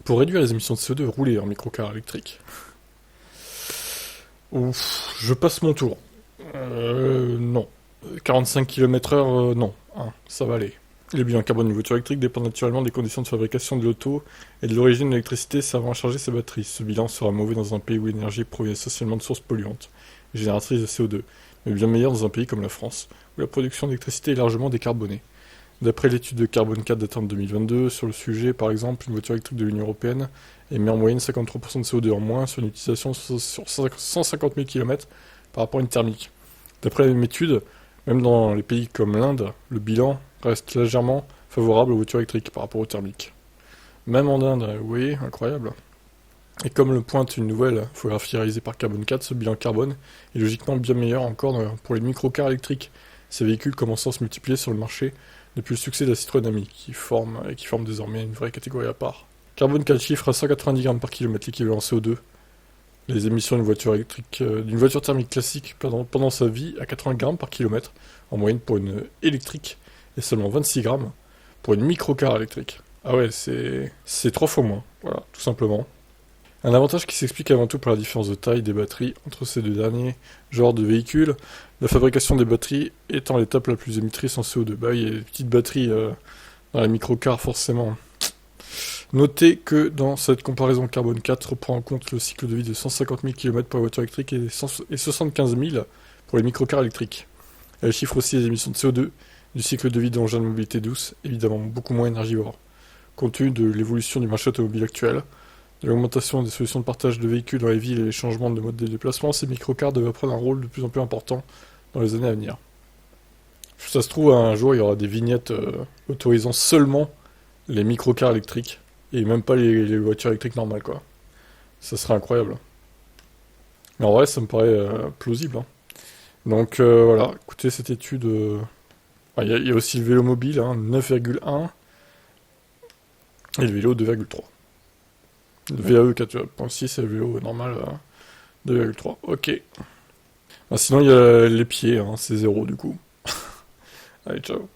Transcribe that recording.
Pour réduire les émissions de CO2, rouler en microcar électrique. Ouf, je passe mon tour. Non. 45 km/h, non. Hein, ça va aller. Le bilan carbone d'une voiture électrique dépend naturellement des conditions de fabrication de l'auto et de l'origine de l'électricité servant à charger ses batteries. Ce bilan sera mauvais dans un pays où l'énergie provient essentiellement de sources polluantes et génératrices de CO2, mais bien meilleur dans un pays comme la France, où la production d'électricité est largement décarbonée. D'après l'étude de Carbone 4 datant de 2022, sur le sujet, par exemple, une voiture électrique de l'Union Européenne émet en moyenne 53% de CO2 en moins sur une utilisation sur 150 000 km par rapport à une thermique. D'après la même étude, même dans les pays comme l'Inde, le bilan reste légèrement favorable aux voitures électriques par rapport aux thermiques. Même en Inde, oui, incroyable. Et comme le pointe une nouvelle infographie réalisée par Carbone 4, ce bilan carbone est logiquement bien meilleur encore pour les microcars électriques, ces véhicules commençant à se multiplier sur le marché depuis le succès de la Citroën Ami, qui forme désormais une vraie catégorie à part. Carbone 4 chiffre à 190 grammes par kilomètre l'équivalent CO2. Les émissions d'une voiture thermique classique pendant sa vie à 80 grammes par kilomètre en moyenne pour une électrique et seulement 26 grammes pour une microcar électrique. Ah ouais, c'est 3 fois moins, voilà, tout simplement. Un avantage qui s'explique avant tout par la différence de taille des batteries entre ces deux derniers genres de véhicules, la fabrication des batteries étant l'étape la plus émettrice en CO2. Bah oui, il y a des petites batteries dans les microcars forcément. Notez que dans cette comparaison Carbone 4 reprend en compte le cycle de vie de 150 000 km pour les voitures électriques et 75 000 pour les microcars électriques. Elle chiffre aussi les émissions de CO2 du cycle de vie d'engins de mobilité douce, évidemment beaucoup moins énergivores. Compte tenu de l'évolution du marché automobile actuel, de l'augmentation des solutions de partage de véhicules dans les villes et les changements de mode de déplacement, ces microcars devraient prendre un rôle de plus en plus important dans les années à venir. Si ça se trouve, un jour, il y aura des vignettes autorisant seulement les microcars électriques et même pas les voitures électriques normales, quoi. Ça serait incroyable. Mais en vrai, ça me paraît plausible, hein. Donc voilà, écoutez cette étude. Il y a aussi le vélo mobile, hein, 9,1 et le vélo 2,3. Le VAE 4.6 et le vélo normal 2,3. Ok. Ah, sinon, il y a les pieds, hein, c'est 0 du coup. Allez, ciao.